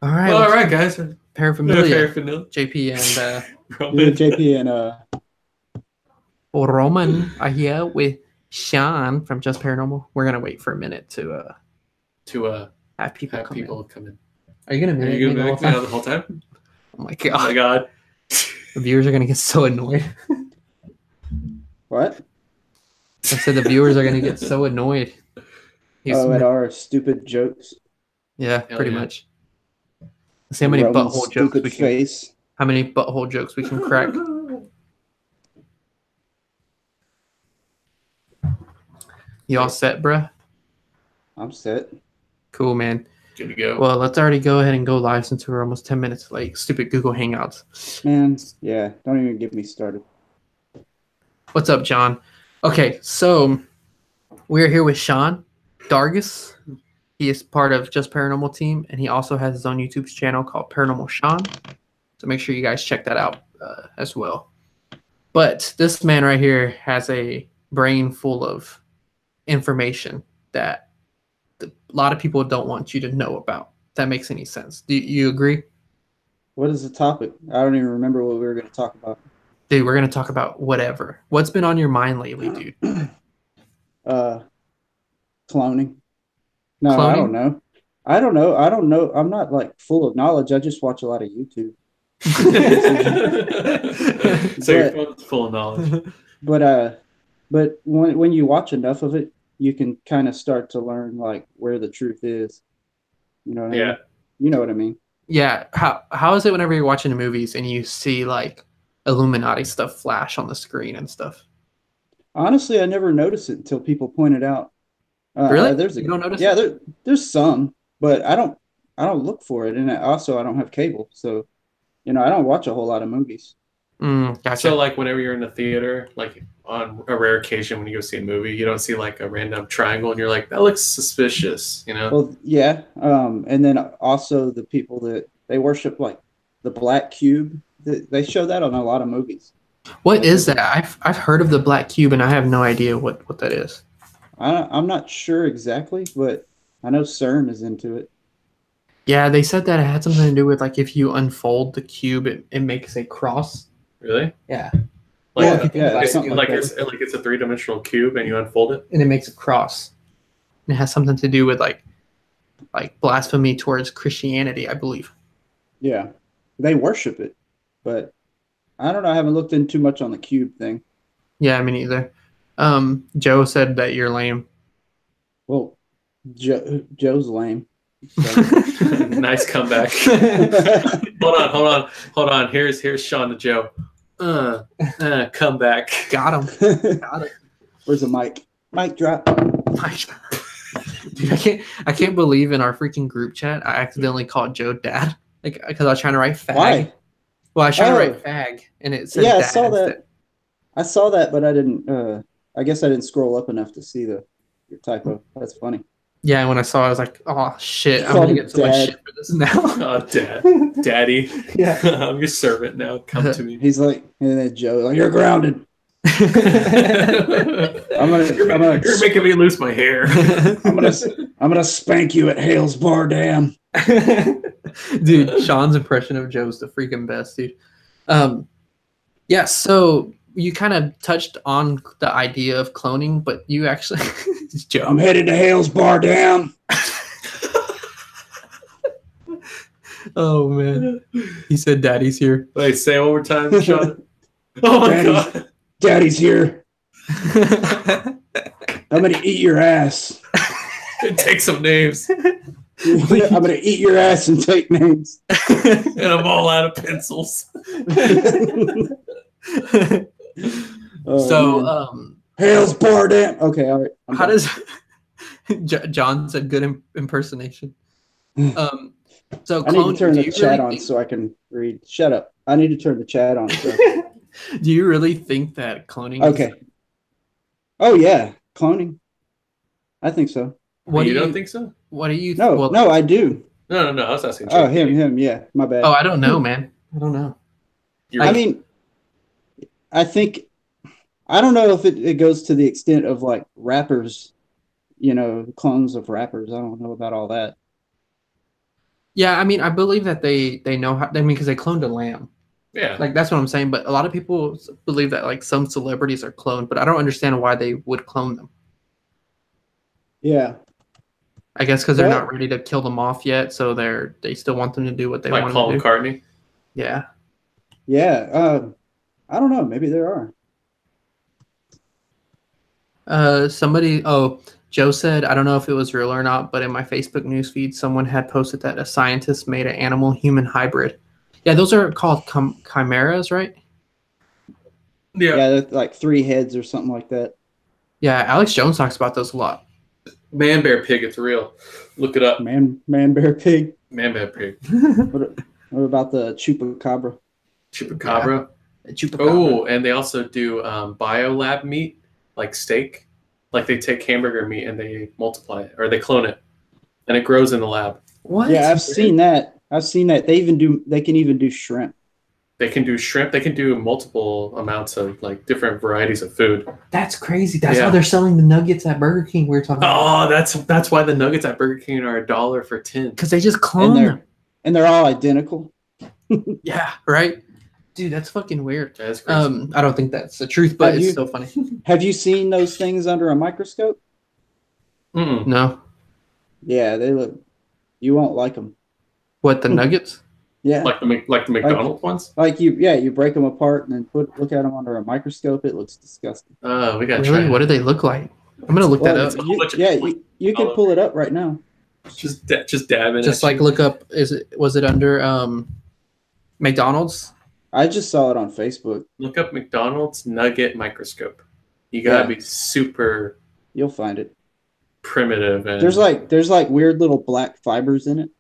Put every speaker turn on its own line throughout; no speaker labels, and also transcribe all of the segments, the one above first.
All right,
Well,
guys.
paraphernalia.
Paraphernalia.
JP and
Yeah,
Roman.
JP and
Roman are here with Shaun from Just Paranormal. We're gonna wait for a minute to have people
have
come
people
in.
come in.
Are you gonna
Are
mimic
you
me
gonna
the whole
make me
time?
the whole time?
Oh my
Oh my
god!
god.
The viewers are gonna get so annoyed.
what?
I said the viewers are gonna get so annoyed.
At our stupid jokes.
Yeah,
Hell
pretty
yeah.
much. Let's see how many
Roman's
butthole jokes
stupid
we can.
face.
How many butthole jokes we can crack? You all set, bruh?
I'm set.
Cool, man.
Good to go.
Well, let's already go ahead and go live since we're almost 10 minutes late. Stupid Google Hangouts.
Man, yeah, don't even get me started.
What's up, John? Okay, so we're here with Shaun Dargis. He is part of Just Paranormal team, and he also has his own YouTube channel called Paranormal Shaun. So make sure you guys check that out as well. But this man right here has a brain full of information that a lot of people don't want you to know about. If that makes any sense. Do you agree?
What is the topic? I don't even remember what we were going to talk about.
Dude, we're going to talk about whatever. What's been on your mind lately, dude?
Cloning. No,
Cloning?
I don't know. I don't know. I'm not like full of knowledge. I just watch a lot of YouTube.
So your phone's full of knowledge.
But when you watch enough of it, you can kind of start to learn like where the truth is. You know what I mean? You know what I mean?
Yeah. How is it whenever you're watching the movies and you see like Illuminati stuff flash on the screen and stuff?
Honestly, I never noticed it until people pointed out.
Really?
You
don't notice?
Yeah, there's some, but I don't look for it, and also I don't have cable, so I don't watch a whole lot of movies.
Gotcha.
So like whenever you're in the theater, like on a rare occasion when you go see a movie, you don't see like a random triangle and you're like, that looks suspicious, you know?
Well, yeah, and then also the people that they worship like the black cube. They show that on a lot of movies.
What is that? I've heard of the black cube and I have no idea what that is.
I'm not sure exactly, but I know CERN is into it.
Yeah, they said that it had something to do with like if you unfold the cube, it makes a cross.
Really?
Yeah.
Like,
It's
it's a three-dimensional cube and you unfold it?
And it makes a cross. And it has something to do with like blasphemy towards Christianity, I believe.
Yeah, they worship it, but I don't know. I haven't looked in too much on the cube thing.
Yeah, me neither. Joe said that you're lame.
Well, Joe's lame. So.
Nice comeback. Hold on. Here's Shaun to Joe. Come back.
Got him. Got it.
Where's the mic? Mic drop.
Dude, I can't believe in our freaking group chat I accidentally called Joe dad. Like because I was trying to write fag.
Why?
Well, I was trying to write fag and it said
yeah,
dad
I saw that.
instead.
I saw that, but I didn't. I guess I didn't scroll up enough to see your typo. That's funny.
Yeah, and when I saw it, I was like, oh shit, I'm gonna get so much shit for this now.
Oh, daddy.
Yeah.
I'm your servant now. Come to me.
He's like, and then Joe, like, you're grounded.
You're making me lose my hair.
I'm gonna spank you at Hales Bar Dam.
Dude, Sean's impression of Joe's the freaking best, dude. Yeah, so you kind of touched on the idea of cloning, but you actually Joe.
I'm headed to Hales Bar Dam.
Oh man. He said daddy's here.
Wait, say it one more time, Shaun. Oh my god.
Daddy's here. I'm gonna eat your ass.
Take some names.
I'm gonna eat your ass and take names.
And I'm all out of pencils.
Hales Bar Dam. Okay, all right.
How does John said good impersonation? So
I need to turn the chat on so I can read. Shut up. I need to turn the chat on. So.
Do you really think that cloning?
Okay. Oh yeah, cloning. I think so.
What you don't think so?
What do you?
No, I do.
No. I was asking.
Oh, him. Yeah, my bad.
Oh, I don't know, man. I don't know.
I mean, I think I don't know if it goes to the extent of like rappers, clones of rappers. I don't know about all that.
Yeah, I mean, I believe that they know how. I mean, because they cloned a lamb.
Yeah.
Like that's what I'm saying. But a lot of people believe that like some celebrities are cloned, but I don't understand why they would clone them.
Yeah.
I guess because they're
But
not ready to kill them off yet, so they still want them to do what they
Like
want
Paul
to do.
McCartney.
Yeah.
yeah, I don't know. Maybe there are.
Joe said, I don't know if it was real or not, but in my Facebook newsfeed, someone had posted that a scientist made an animal-human hybrid. Yeah, those are called chimeras, right?
Yeah, they're like 3 heads or something like that.
Yeah, Alex Jones talks about those a lot.
Man, bear, pig. It's real. Look it up.
Man, bear, pig.
Man, bear, pig.
What about the chupacabra?
Chupacabra.
Yeah. Chupacabra.
Oh, and they also do biolab meat, like steak. Like they take hamburger meat and they multiply it, or they clone it, and it grows in the lab.
What?
Yeah, I've seen that. They can even do shrimp.
They can do shrimp. They can do multiple amounts of like different varieties of food.
That's crazy. That's how they're selling the nuggets at Burger King. We were talking about.
Oh, that's why the nuggets at Burger King are $1 for 10.
Because they just clone them.
And they're all identical.
Yeah, right? Dude, that's fucking weird.
That's crazy.
I don't think that's the truth, but it's so funny.
Have you seen those things under a microscope?
Mm-mm.
No.
Yeah, they look. You won't like them.
What, the nuggets?
Yeah,
Like the McDonald's ones.
like you break them apart and then look at them under a microscope. It looks disgusting.
Oh, we got
Really? What do they look like? I'm gonna look that up.
You can pull it up right now.
Just dab it.
Just like look up. Was it under McDonald's?
I just saw it on Facebook.
Look up McDonald's nugget microscope. You gotta be super.
You'll find it.
Primitive and
there's like weird little black fibers in it.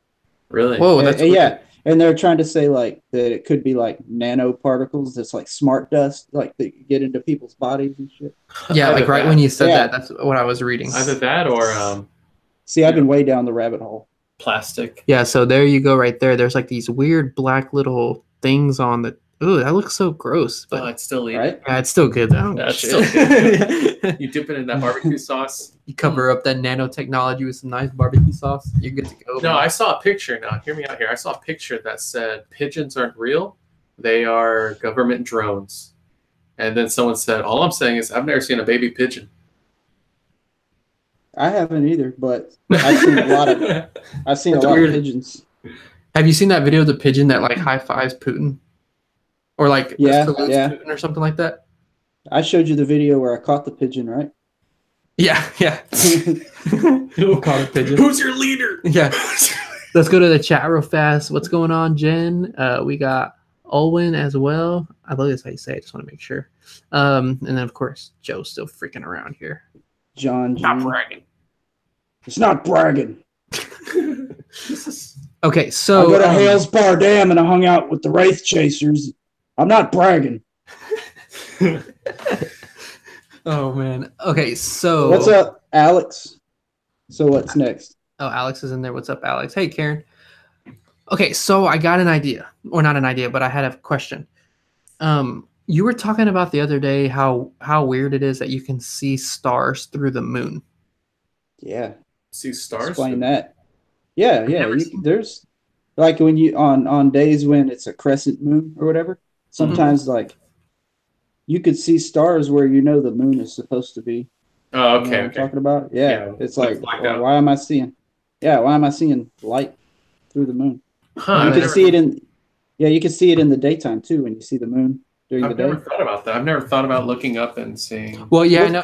Really?
Whoa, that's
yeah. And they're trying to say like that it could be like nanoparticles. That's like smart dust, like that get into people's bodies and shit.
Yeah, like right when you said that, that's what I was reading.
Either that or
see, I've been way down the rabbit hole.
Plastic.
Yeah, so there you go, right there. There's like these weird black little things on the. Ooh, that looks so gross. But
it's still eating.
Right?
Yeah, it's still good though.
Yeah, it's still good. You dip it in that barbecue sauce.
You cover up that nanotechnology with some nice barbecue sauce. You're good to go.
No, I saw a picture. Now, hear me out here. I saw a picture that said pigeons aren't real. They are government drones. And then someone said, all I'm saying is I've never seen a baby pigeon.
I haven't either, but I've seen a lot of pigeons.
Have you seen that video of the pigeon that like high fives Putin? Or like Putin or something like that?
I showed you the video where I caught the pigeon, right?
Yeah. Who caught a pigeon?
Who's your leader?
Yeah. Let's go to the chat real fast. What's going on, Jen? We got Olwen as well. I believe that's how you say it. I just want to make sure. And then, of course, Joe's still freaking around here.
John.
Not bragging.
It's not bragging.
Okay, so...
I go to Hales Bar Dam and I hung out with the Wraith Chasers. I'm not bragging.
Oh, man. Okay, so...
What's up, Alex? So what's next?
Oh, Alex is in there. What's up, Alex? Hey, Karen. Okay, so I got an idea. Or not an idea, but I had a question. You were talking about the other day how weird it is that you can see stars through the moon.
Yeah.
See stars?
Explain that. Yeah. There's... Like when you... On days when it's a crescent moon or whatever, sometimes like... You could see stars where you know the moon is supposed to be.
Oh, okay.
You know what I'm talking about? Yeah. It's like,
why
am I seeing light through the moon?
Huh,
you can see it in. Yeah, you can see it in the daytime too when you see the moon during the day.
I've never thought about that. I've never thought about looking up and seeing.
Well, I know.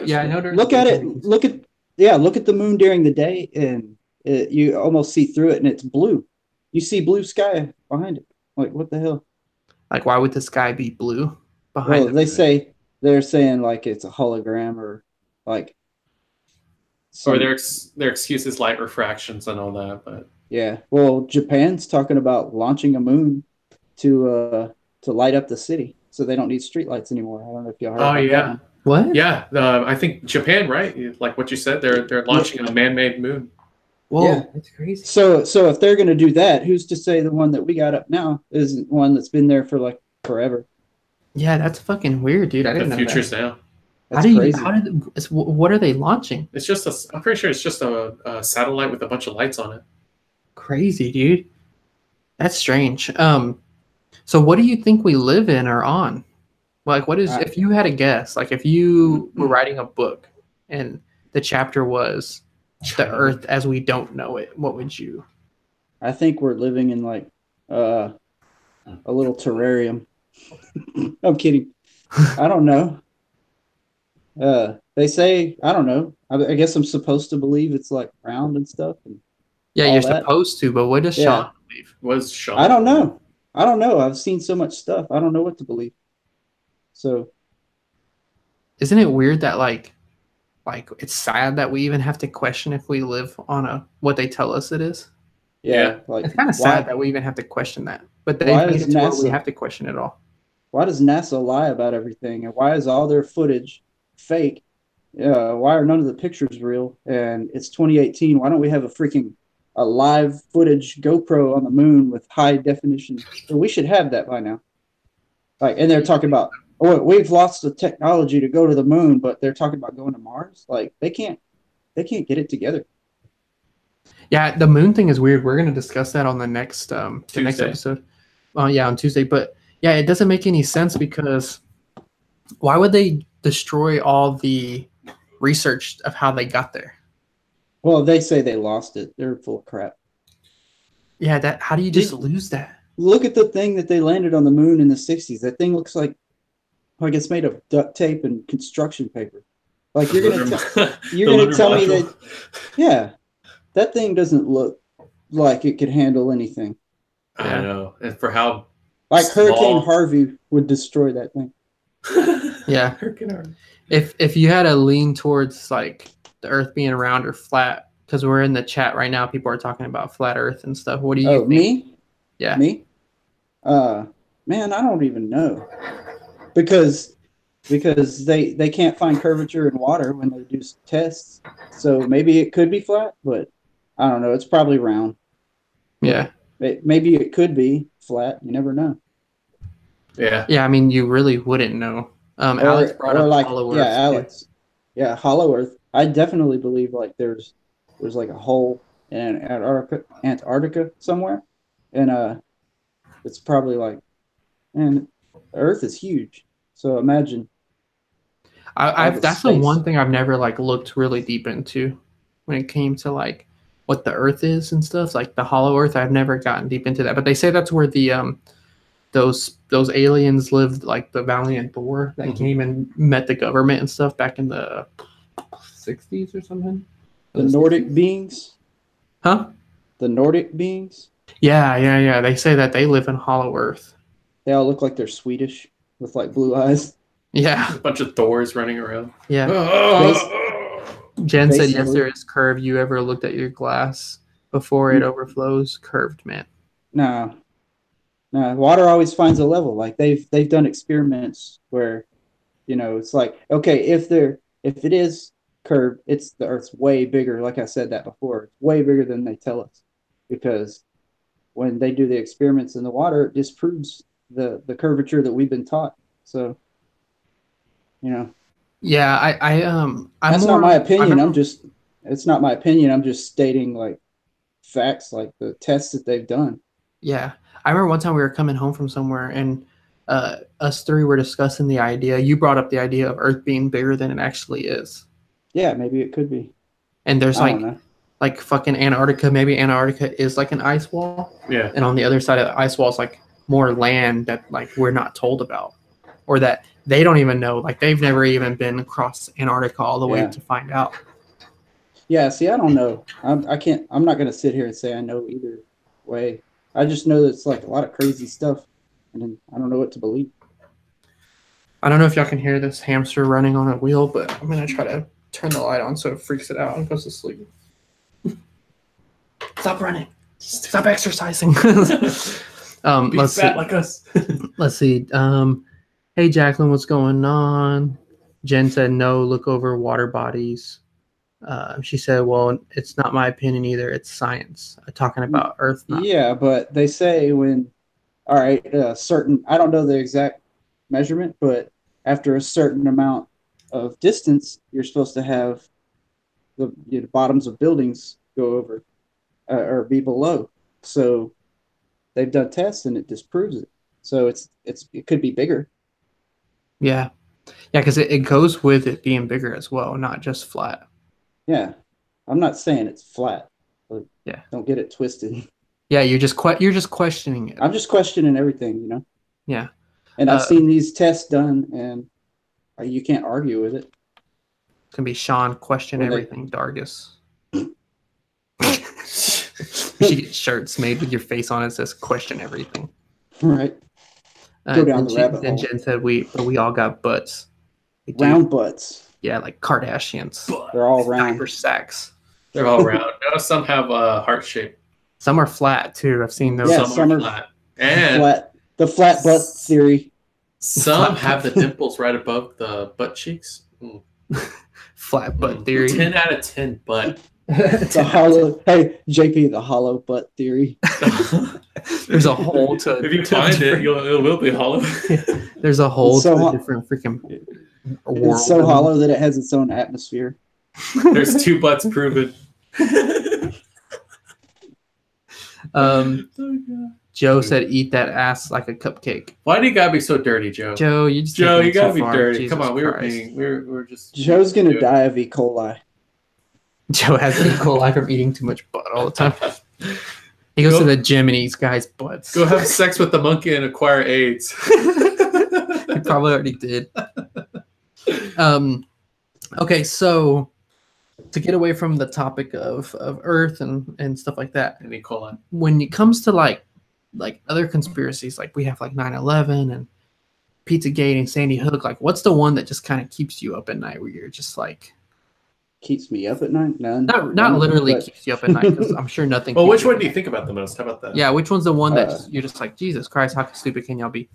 Look at it. Look at the moon during the day, and you almost see through it, and it's blue. You see blue sky behind it. Like, what the hell?
Like, why would the sky be blue behind
it? They're saying like it's a hologram or like.
Or their excuse is light refractions and all that, but
yeah. Well, Japan's talking about launching a moon to light up the city, so they don't need streetlights anymore. I don't know if y'all heard.
Oh yeah.
That.
What?
Yeah, I think Japan, right? Like what you said, they're launching a man-made moon.
Whoa,
yeah.
That's crazy.
So if they're going to do that, who's to say the one that we got up now isn't one that's been there for like forever?
Yeah, that's fucking weird, dude. I didn't know that.
The future's now.
What are they launching?
I'm pretty sure it's just a satellite with a bunch of lights on it.
Crazy, dude. That's strange. So what do you think we live in or on? Like, what is, if you had a guess, like if you were writing a book and the chapter was the Earth as we don't know it, what would you?
I think we're living in like a little terrarium. I'm kidding. I don't know. They say I don't know. I guess I'm supposed to believe it's like round and stuff and
Yeah,
all
you're
that.
supposed to, but what does
Yeah.
Sean believe?
Was Shaun?
I don't know. I don't know. I've seen so much stuff. I don't know what to believe. So
Isn't it weird that like it's sad that we even have to question if we live on a what they tell us it is?
yeah, like
It's kind of sad that we even have to question that. But they've
why
made
is
it to where we
NASA
have to question it all.
why does NASA lie about everything? And why is all their footage fake? Why are none of the pictures real? And it's 2018. Why don't we have a live footage GoPro on the moon with high definition? Well, we should have that by now. Like, and they're talking about, oh, we've lost the technology to go to the moon, but they're talking about going to Mars. Like, they can't get it together.
Yeah, the moon thing is weird. We're gonna discuss that on the next episode. Yeah, on Tuesday. But yeah, it doesn't make any sense because why would they destroy all the research of how they got there?
Well, they say they lost it. They're full of crap.
Yeah, that how do you just lose that?
Look at the thing that they landed on the moon in the 60s. That thing looks like it's made of duct tape and construction paper. Like you're gonna tell me that yeah, that thing doesn't look like it could handle anything.
I know, and for how
like
small...
Hurricane Harvey would destroy that thing.
Yeah, Hurricane Harvey. If you had to lean towards like the Earth being round or flat, because we're in the chat right now, people are talking about flat Earth and stuff. What do you think?
Me?
Yeah,
me. Man, I don't even know because they can't find curvature in water when they do tests. So maybe it could be flat, but I don't know. It's probably round.
Yeah.
Maybe it could be flat. You never know.
Yeah.
Yeah, I mean, you really wouldn't know. Alex brought up
like,
Hollow Earth.
Yeah, Alex. Too. Yeah, Hollow Earth. I definitely believe like there's like a hole in Antarctica somewhere, and it's probably like, and Earth is huge. So imagine.
That's the one thing I've never like looked really deep into when it came to like what the Earth is and stuff. Like the Hollow Earth, I've never gotten deep into that. But they say that's where the those aliens lived, like the Valiant Thor that came and met the government and stuff back in the 60s or something.
The Nordic beings?
Huh?
The Nordic beings?
Yeah. They say that they live in Hollow Earth.
They all look like they're Swedish with like blue eyes.
Yeah.
A bunch of Thors running around.
Yeah. Jen said, yes, there is curve. You ever looked at your glass before it overflows? Curved, man.
No. Water always finds a level. Like they've done experiments where, it's like, okay, if it is curved, it's the Earth's way bigger. Like I said that before, it's way bigger than they tell us, because when they do the experiments in the water, it disproves the curvature that we've been taught. So,
Yeah,
that's not my opinion. It's not my opinion. I'm just stating like facts, like the tests that they've done.
Yeah, I remember one time we were coming home from somewhere, and us three were discussing the idea. You brought up the idea of Earth being bigger than it actually is.
Yeah, maybe it could be.
And there's like fucking Antarctica. Maybe Antarctica is like an ice wall.
Yeah.
And on the other side of the ice wall is like more land that like we're not told about, or that they don't even know. Like they've never even been across Antarctica all the way to find out.
Yeah. See, I don't know. I'm not going to sit here and say I know either way. I just know that it's like a lot of crazy stuff, and I don't know what to believe.
I don't know if y'all can hear this hamster running on a wheel, but I'm going to try to turn the light on so it freaks it out and goes to sleep. Stop running. Stop exercising. Let's see.
Like us.
Let's see. Hey, Jacqueline, what's going on? Jen said, no, look over water bodies. She said, well, it's not my opinion either. It's science. Talking about Earth.
Yeah, but they say certain, I don't know the exact measurement, but after a certain amount of distance, you're supposed to have the bottoms of buildings go over or be below. So they've done tests and it disproves it. So it could be bigger.
Yeah. Yeah, because it goes with it being bigger as well, not just flat.
Yeah, I'm not saying it's flat. But
Yeah.
don't get it twisted.
Yeah, you're just questioning it.
I'm just questioning everything, you know.
Yeah.
And I've seen these tests done, and you can't argue with it.
It's gonna be Shaun question
When they-
everything, Dargis. You should get shirts made with your face on it that says question everything.
Right. Go down the rabbit
Then
hole.
Jen said we all got butts. We do.
Round butts.
Yeah, like Kardashians.
They're all round.
Diaper sacks.
They're all round. No, some have a heart shape.
Some are flat too. I've seen those.
Yeah,
some are flat. And
the flat butt theory.
some have the dimples right above the butt cheeks.
Flat butt theory.
10 out of 10 butt.
The hollow. Hey, JP, the hollow butt theory.
There's a hole to.
If you find it, it will be hollow.
There's a hole
so
to
ho-
a different freaking world.
It's so hollow that it has its own atmosphere.
There's 2 butts proven.
Joe said, "Eat that ass like a cupcake."
Why do you gotta be so dirty, Joe?
Joe, you just
Joe, you
taking it
gotta
too
be
far.
dirty.
Jesus
Come on,
Christ.
we were just.
Joe's gonna die of E. coli.
Joe has E. coli from eating too much butt all the time. He goes to the gym and eats guys' butts.
Go have sex with the monkey and acquire AIDS.
He probably already did. Okay, so to get away from the topic of Earth and stuff like that,
And E. coli.
when it comes to like other conspiracies, like we have like 9/11 and Pizzagate and Sandy Hook, like what's the one that just kind of keeps you up at night where you're just like
Keeps me up at night. None.
not literally
but-
keeps you up at night because I'm sure nothing.
Well,
keeps
which
you
one
up
do you
at
think about the most? How about that?
night. Yeah, which one's the one that
Uh,
you're just like, Jesus Christ, how stupid can y'all be?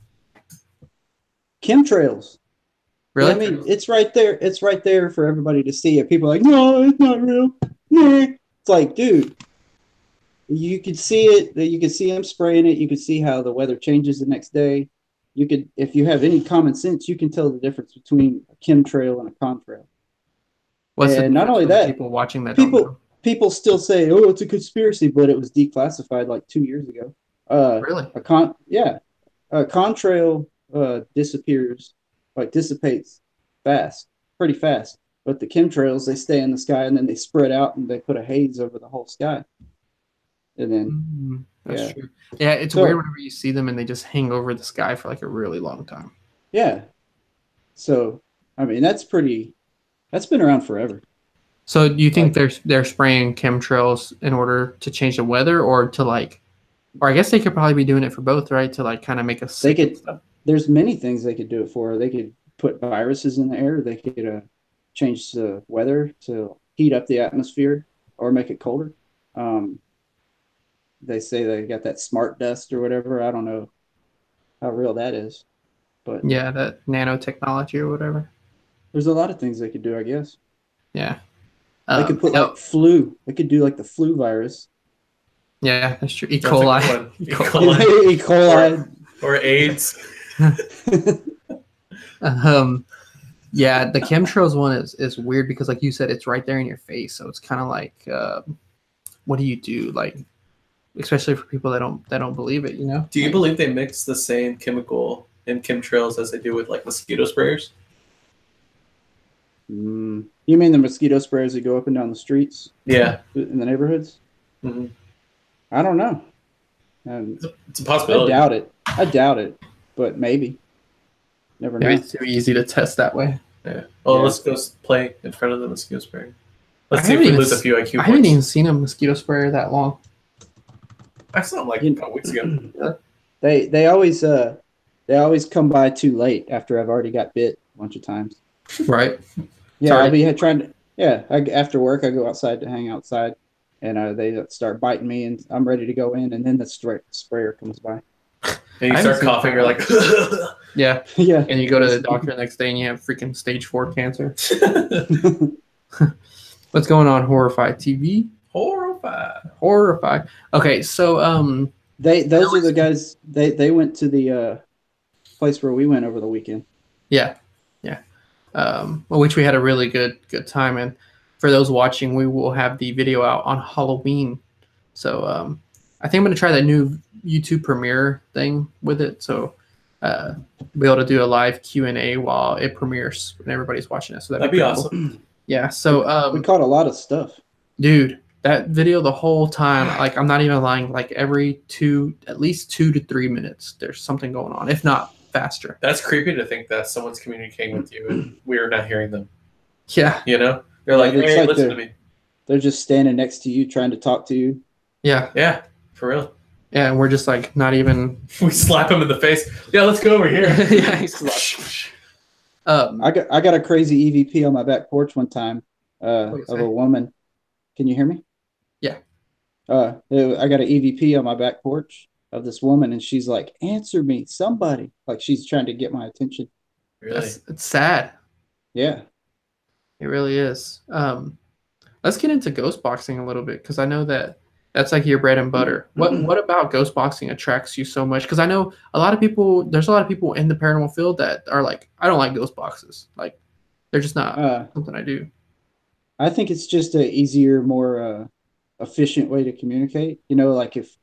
Chemtrails.
Really?
I mean, it's right there. It's right there for everybody to see. And people are like, no, it's not real. Nah. It's like, dude, you could see it. You could see them spraying it. You could see how the weather changes the next day. You could, if you have any common sense, you can tell the difference between a chemtrail and a contrail.
What's the
and not
difference
only
for the
that,
people watching that don't know?
people still say, "Oh, it's a conspiracy," but it was declassified like 2 years ago.
Really?
A contrail dissipates fast, pretty fast. But the chemtrails, they stay in the sky and then they spread out and they put a haze over the whole sky. And then,
That's true. Yeah, it's
So-
weird whenever you see them and they just hang over the sky for like a really long time.
yeah. So, I mean, that's been around forever.
So do you think they're spraying chemtrails in order to change the weather or to like, or I guess they could probably be doing it for both, right? To like kind of make us
They
sick and
could,
stuff.
there's many things they could do it for. They could put viruses in the air. They could change the weather to heat up the atmosphere or make it colder. They say they got that smart dust or whatever. I don't know how real that is, but
Yeah, that nanotechnology or whatever.
there's a lot of things they could do, I guess.
Yeah.
They could put
no,
like flu. They could do like the flu virus.
yeah, that's true. E.
That's a
coli.
good one.
E.
E.
coli.
coli.
E. coli.
Or AIDS.
Yeah, the chemtrails one is weird because like you said, it's right there in your face. So it's kind of like, what do you do? Like, especially for people that don't believe it, you know?
Do you believe they mix the same chemical in chemtrails as they do with like mosquito sprayers?
You mean the mosquito sprayers that go up and down the streets
Yeah.
in the neighborhoods?
Mm-hmm.
I don't know.
It's a possibility.
I doubt it, but maybe. Never know.
Maybe it's too easy to test that way.
Yeah. Well,
Yeah.
let's go play in front of the mosquito sprayer. Let's
I
see if
haven't
we
even
lose a
s-
few IQ
I haven't even
points.
seen a mosquito sprayer that long.
I saw them like a couple weeks ago.
They always come by too late after I've already got bit a bunch of times.
Right.
Yeah,
Sorry.
I'll be trying to. Yeah, after work I go outside to hang outside, and they start biting me, and I'm ready to go in, and then the sprayer comes by.
And you
I
start
haven't seen
coughing, you're like,
Yeah.
Yeah.
And you go to the doctor the next day and you have freaking stage 4 cancer. What's going on, Horrified TV?
horrified.
Horrified. Okay, so
Those are the guys. They went to the place where we went over the weekend.
yeah. Which we had a really good time, and for those watching, we will have the video out on Halloween. So I think I'm gonna try that new YouTube Premiere thing with it, so be able to do a live Q&A while it premieres and everybody's watching it. So that'd be
awesome.
Cool. Yeah. So
we caught a lot of stuff,
dude. That video the whole time, like I'm not even lying. Like at least 2 to 3 minutes, there's something going on, if not faster.
That's creepy to think that someone's communicating with you and we're not hearing them.
Yeah.
You know, they're like, hey, listen to me.
They're just standing next to you, trying to talk to you.
Yeah.
Yeah. For real.
Yeah, and we're just like not even.
We slap him in the face. Yeah, let's go over here.
Yeah, he's
I got a crazy EVP on my back porch one time of a woman. Can you hear me?
Yeah.
I got an EVP on my back porch of this woman, and she's like, "Answer me, somebody!" Like she's trying to get my attention.
Really?
It's sad.
Yeah.
It really is. Let's get into ghost boxing a little bit because I know that's like your bread and butter. What about ghost boxing attracts you so much? Because I know there's a lot of people in the paranormal field that are like, I don't like ghost boxes. Like, they're just not something I do.
I think it's just a easier, more efficient way to communicate. You know, like if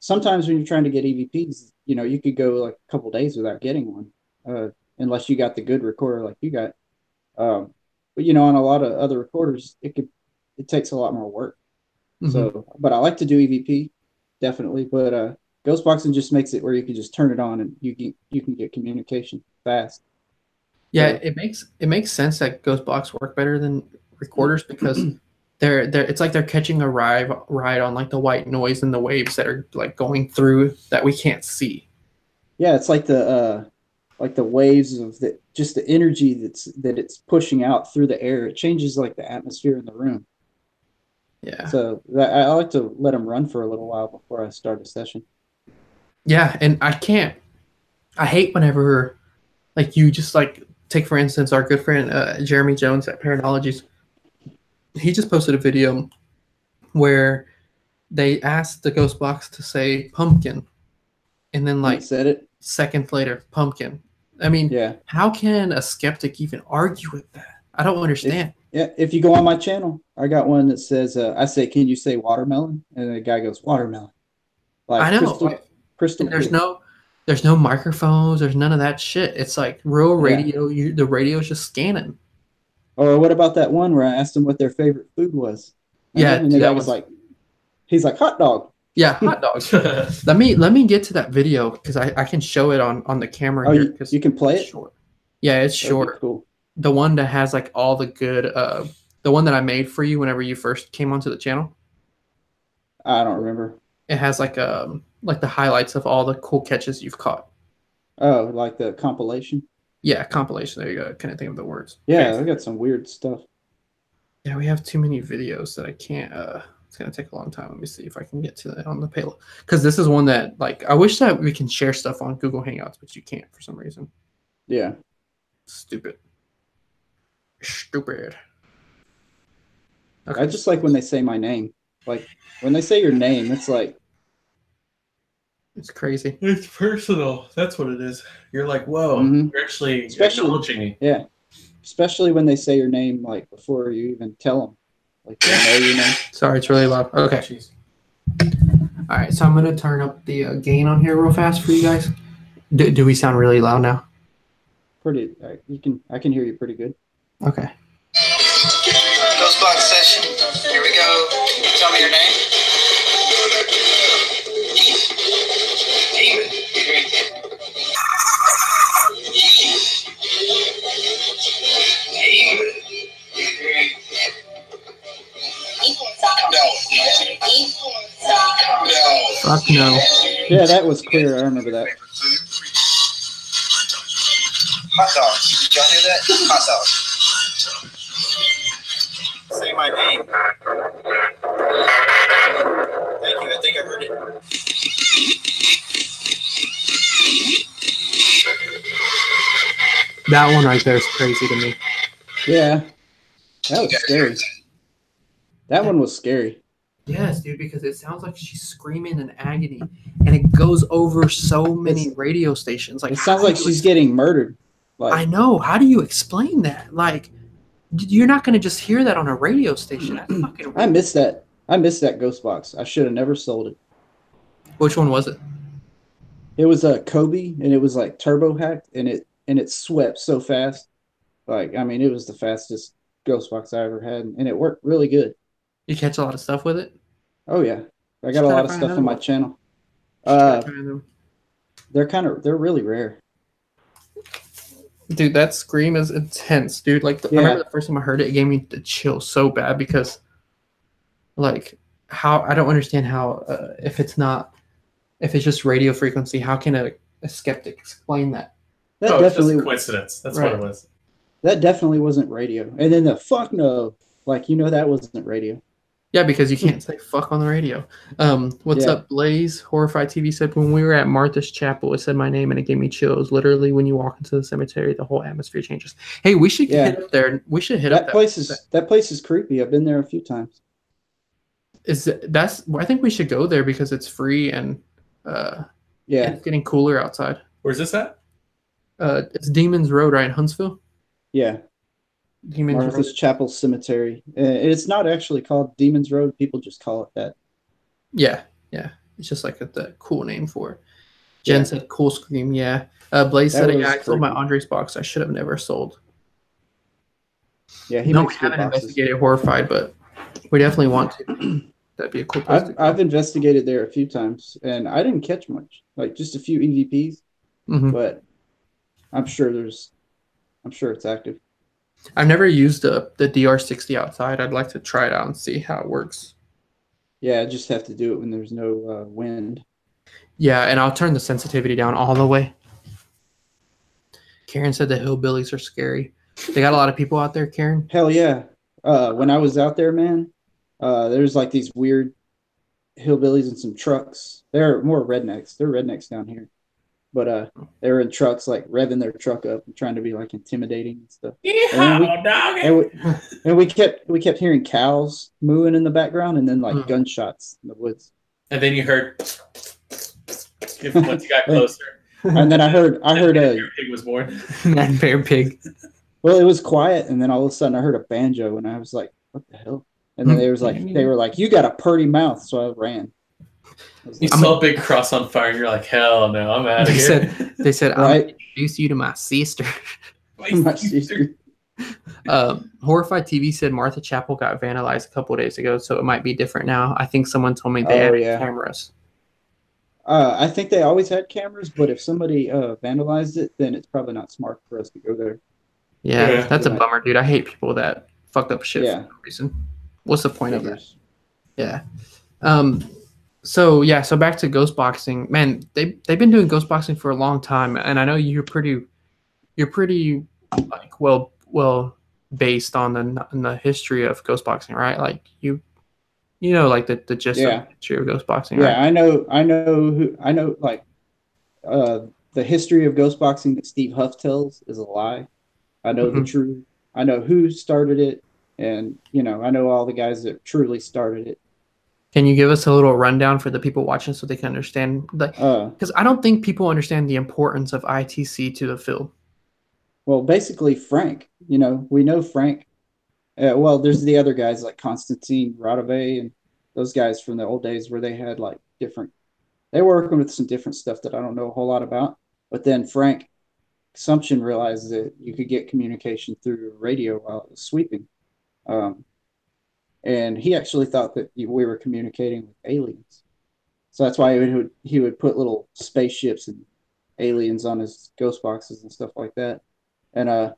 sometimes when you're trying to get EVPs, you know, you could go like a couple days without getting one, unless you got the good recorder like you got. But you know, on a lot of other recorders, it takes a lot more work. So, but I like to do EVP, definitely. But Ghostboxing just makes it where you can just turn it on and you can get communication fast.
Yeah, so, it makes sense that Ghostbox work better than recorders because they're it's like they're catching a ride on like the white noise and the waves that are like going through that we can't see.
Yeah, it's like the waves of just the energy that it's pushing out through the air. It changes like the atmosphere in the room.
Yeah.
So I like to let them run for a little while before I start a session.
Yeah, and I hate whenever, like, you just, like, take, for instance, our good friend Jeremy Jones at Paranologies. He just posted a video where they asked the ghost box to say pumpkin, and then, like,
said it
seconds later, pumpkin. I mean,
yeah.
How can a skeptic even argue with that? I don't understand.
If you go on my channel, I got one that says, I say, can you say watermelon? And the guy goes, watermelon.
Like, I know.
Crystal
there's no microphones. There's none of that shit. It's like real radio. Yeah. The radio's just scanning.
Or what about that one where I asked them what their favorite food was? And the guy was like, he's like, hot dog.
Yeah, hot dogs. let me get to that video because I can show it on the camera here.
You can play it?
Short. Yeah, it's short.
Cool.
The one that has like all the good, the one that I made for you whenever you first came onto the channel.
I don't remember.
It has like the highlights of all the cool catches you've caught.
Oh, like the compilation?
Yeah, compilation. There you go. I couldn't think of the words.
Yeah, I got some weird stuff.
Yeah, we have too many videos that I can't. It's gonna take a long time. Let me see if I can get to that on the payload. Because this is one that, like, I wish that we can share stuff on Google Hangouts, but you can't for some reason.
Yeah.
Stupid.
Okay. I just like when they say my name. Like when they say your name, it's like
it's crazy.
It's personal. That's what it is. You're like, whoa, you're actually acknowledging me.
Yeah. Especially when they say your name like before you even tell them. Like they know your name.
Sorry, it's really loud. Okay. Jeez. All right, so I'm gonna turn up the gain on here real fast for you guys. Do we sound really loud now?
Pretty. I can hear you pretty good.
Okay.
Ghostbox session. Here we go. Tell me your name. Demon.
Fuck no.
Yeah, that was clear. I remember that.
Hot dogs. Did y'all hear that? Hot dogs. Say my name. Thank you. I think I heard it.
That one right there is crazy to me.
Yeah. That was scary. That one was scary.
Yes, dude, because it sounds like she's screaming in agony, and it goes over so many radio stations. Like,
it sounds like she's getting murdered. Like,
I know. How do you explain that? Like, you're not going to just hear that on a radio station. That's fucking weird.
I miss that. I miss that ghost box. I should have never sold it.
Which one was it?
It was a Kobe, and it was like turbo hacked, and it swept so fast. Like, I mean, it was the fastest ghost box I ever had, and it worked really good.
You catch a lot of stuff with it?
Oh yeah, I got
Should
a
try to
lot of
find
stuff
another
on my
one.
channel.
Should try to find them.
They're really rare.
Dude, that scream is intense, dude. Like, I remember the first time I heard it, it gave me the chill so bad because, like, how I don't understand how if it's just radio frequency, how can a skeptic explain that?
That
it's just
definitely
a coincidence. That's
Right.
what it was.
that definitely wasn't radio. And then the fuck no, like that wasn't radio.
Yeah, because you can't say fuck on the radio. What's up, Blaze? Horrified TV said, when we were at Martha's Chapel, it said my name and it gave me chills. Literally, when you walk into the cemetery, the whole atmosphere changes. Hey, we should hit up there. We should hit
that
up
place. That place is creepy. I've been there a few times.
I think we should go there because it's free and it's getting cooler outside.
Where's this at?
It's Demons Road, right in Huntsville.
Yeah. Martha's Chapel Cemetery. It's not actually called Demons Road. People just call it that.
Yeah. It's just like the cool name for it. Jen said, "Cool scream." Yeah. Blaze said, "Yeah, I sold my Andres box. I should have never sold."
Yeah,
we haven't investigated Horrified, but we definitely want to. That'd be a cool place.
I've investigated there a few times, and I didn't catch much, like just a few EVPs. But I'm sure it's active.
I've never used the DR60 outside. I'd like to try it out and see how it works.
Yeah, I just have to do it when there's no wind.
Yeah, and I'll turn the sensitivity down all the way. Karen said the hillbillies are scary. They got a lot of people out there, Karen?
Hell yeah. When I was out there, man, there's like these weird hillbillies in some trucks. They're more rednecks. They're rednecks down here. But they were in trucks, like revving their truck up and trying to be like intimidating and stuff. And we kept hearing cows mooing in the background, and then like gunshots in the woods.
And then you heard once you got closer.
And then I heard a
pig was born.
That bear pig.
Well, it was quiet, and then all of a sudden I heard a banjo, and I was like, "What the hell?" And then they were like, "You got a purty mouth," so I ran.
You saw a big cross on fire, and you're like, "Hell no, I'm out of here."
They said, "I'm going to introduce you to my sister."
My sister.
Horrified TV said Martha Chapel got vandalized a couple of days ago, so it might be different now. I think someone told me they had cameras.
I think they always had cameras, but if somebody vandalized it, then it's probably not smart for us to go there.
Yeah, that's a bummer, dude. I hate people that fucked up shit for no reason. What's the point of that? Yeah. So back to ghost boxing. Man, they've been doing ghost boxing for a long time, and I know you're pretty like well based on the history of ghost boxing, right? Like you know like the gist of the history of ghost boxing, right?
Yeah, I know like the history of ghost boxing that Steve Huff tells is a lie. I know the truth. I know who started it, and I know all the guys that truly started it.
Can you give us a little rundown for the people watching so they can understand? Because I don't think people understand the importance of ITC to the field.
Well, basically, Frank. We know Frank. Well, there's the other guys like Constantine Radove and those guys from the old days where they had like different. They were working with some different stuff that I don't know a whole lot about. But then Frank Sumption realized that you could get communication through radio while it was sweeping. And he actually thought that we were communicating with aliens. So that's why he would put little spaceships and aliens on his ghost boxes and stuff like that. And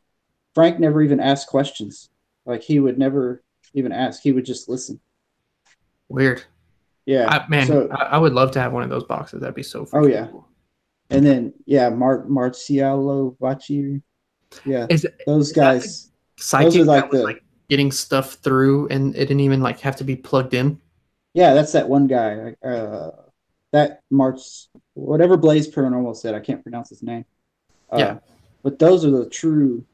Frank never even asked questions. Like, he would never even ask. He would just listen.
Weird.
Yeah.
I would love to have one of those boxes. That'd be so
cool. And then, Marcialo Vacci. Yeah. Those guys.
Psychic those are like getting stuff through, and it didn't even like have to be plugged in.
Yeah, that's that one guy. That whatever Blaze Paranormal said, I can't pronounce his name. But those are the true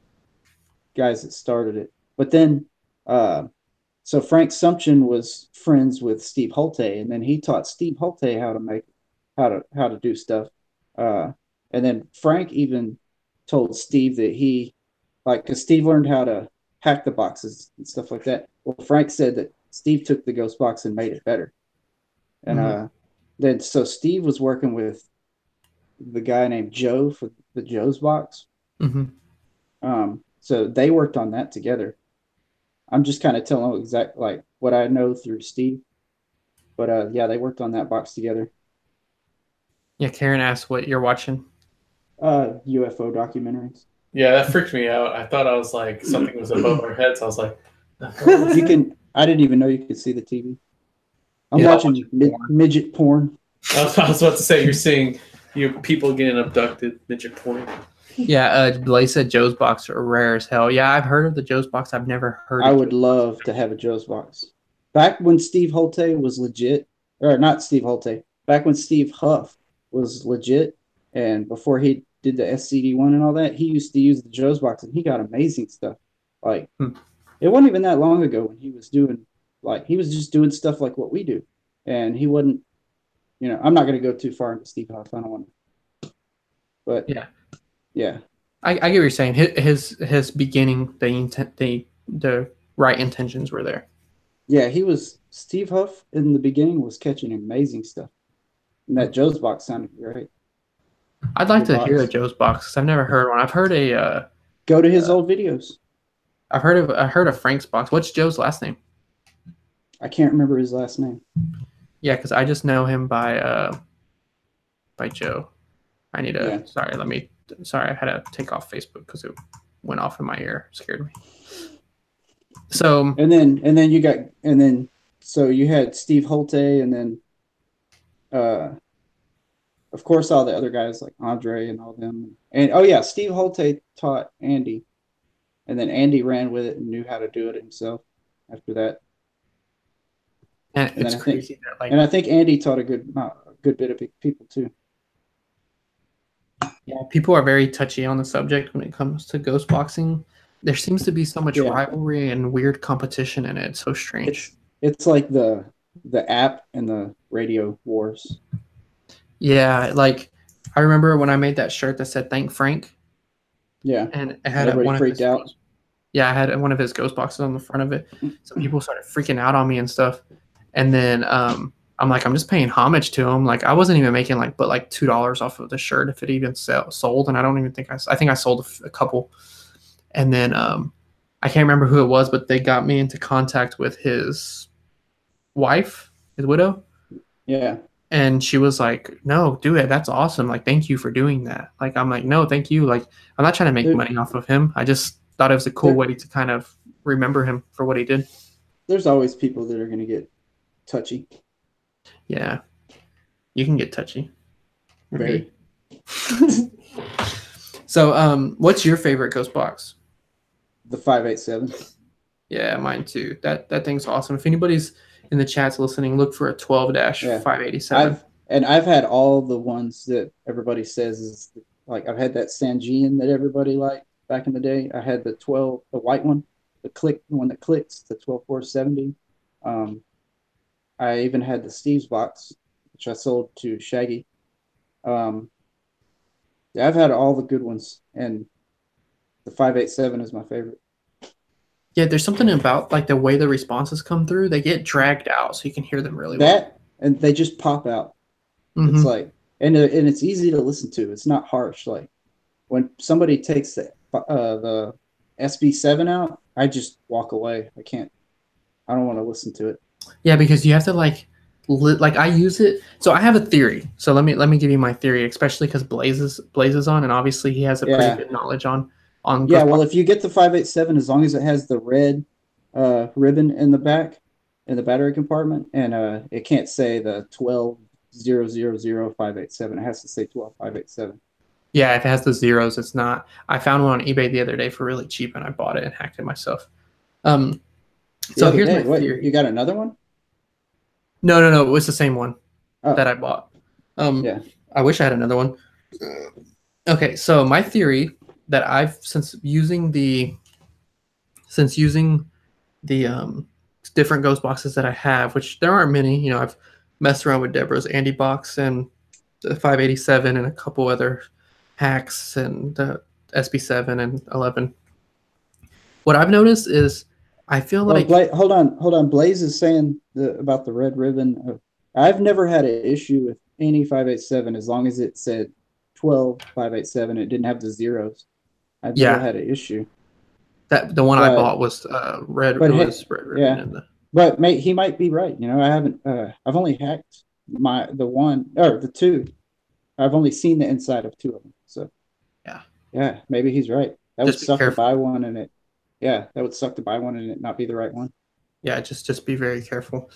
guys that started it. But then, so Frank Sumption was friends with Steve Holte, and then he taught Steve Holte how to do stuff. And then Frank even told Steve that because Steve learned how to hack the boxes and stuff like that. Well, Frank said that Steve took the ghost box and made it better. And then so Steve was working with the guy named Joe for the Joe's Box.
Mm-hmm.
So they worked on that together. I'm just kind of telling exactly like what I know through Steve, but yeah, they worked on that box together.
Yeah, Karen asked what you're watching.
UFO documentaries.
Yeah, that freaked me out. I thought I was like something was above our heads. I was like,
You can. I didn't even know you could see the TV. I'm
Yeah,
watching midget porn.
I was about to say you're seeing people getting abducted, midget porn.
Yeah, Blaze said Joe's Box are rare as hell. Yeah, I've heard of the Joe's Box. I've never heard.
I would love to have a Joe's Box. Back when Steve Holte was legit, or not Steve Holte, back when Steve Huff was legit, and before he did the SCD-1 and all that, he used to use the Joe's Box, and he got amazing stuff. Like, it wasn't even that long ago when he was doing, like, he was just doing stuff like what we do. And he wasn't, I'm not going to go too far into Steve Huff. I don't want to. But, yeah.
I get what you're saying. His beginning, the right intentions were there.
Yeah, Steve Huff in the beginning was catching amazing stuff. And that Joe's Box sounded great.
I'd like to hear a Joe's Box because I've never heard one. I've heard
go to his old videos.
I heard of Frank's Box. What's Joe's last name?
I can't remember his last name.
Yeah, because I just know him by Joe. I need to. Yeah. Sorry, I had to take off Facebook because it went off in my ear. Scared me. So
so you had Steve Holte, and then of course all the other guys like Andre and all them, and Steve Holte taught Andy, and then Andy ran with it and knew how to do it himself after that.
And it's crazy
and I think Andy taught a good bit of people too.
Yeah, people are very touchy on the subject when it comes to ghost boxing. There seems to be so much rivalry and weird competition in it. It's so strange.
It's like the app and the radio wars.
Yeah, like I remember when I made that shirt that said "Thank Frank."
Yeah,
and it had
everybody freaked out.
Yeah, I had one of his ghost boxes on the front of it. So people started freaking out on me and stuff. And then I'm like, I'm just paying homage to him. Like I wasn't even making but $2 off of the shirt if it even sold. And I don't even think I think I sold a couple. And then I can't remember who it was, but they got me into contact with his wife, his widow.
Yeah.
And she was like, no, do it. That's awesome. Like, thank you for doing that. Like, I'm like, no, thank you. Like, I'm not trying to make money off of him. I just thought it was a cool way to kind of remember him for what he did.
There's always people that are going to get touchy.
Yeah. You can get touchy.
Very.
So, what's your favorite ghost box?
The 587.
Yeah, mine too. That thing's awesome. If anybody's in the chat's listening, look for a 12-587.
I've had all the ones that everybody says is like, I've had that Sangean that everybody liked back in the day. I had the white one, the one that clicks, the 12470. I even had the Steve's box, which I sold to Shaggy. I've had all the good ones, and the 587 is my favorite.
Yeah, there's something about the way the responses come through. They get dragged out, so you can hear them really well.
And they just pop out. Mm-hmm. It's like, and it's easy to listen to. It's not harsh. Like when somebody takes the SB7 out, I just walk away. I don't want to listen to it.
Yeah, because you have to I use it. So I have a theory. So let me give you my theory, especially because Blaze is on, and obviously he has a pretty good knowledge on.
Yeah, well, if you get the 587, as long as it has the red ribbon in the back, in the battery compartment, and it can't say the 12000 It has to say 12587.
Yeah, if it has the zeros, it's not. I found one on eBay the other day for really cheap, and I bought it and hacked it myself. So here's my theory.
You got another one?
No. It was the same one that I bought. Yeah. I wish I had another one. Okay, so my theory that I've since using the different ghost boxes that I have, which there aren't many. I've messed around with Deborah's Andy box and the 587 and a couple other hacks and the SB7 and 11. What I've noticed is I feel like
hold on. Blaze is saying about the red ribbon. I've never had an issue with any 587 as long as it said 12 587. It didn't have the zeros. I've never
Yeah,
had an issue.
that the one I
But
bought was red. It
but
was red ribbon
yeah.
in the.
But he might be right. You know, I haven't. I've only hacked the one or the two. I've only seen the inside of two of them. So
Yeah,
yeah, maybe he's right. That would
just be
suck to
careful.
buy one and it. Yeah, that would suck to buy one and it not be the right one.
Yeah, just be very careful.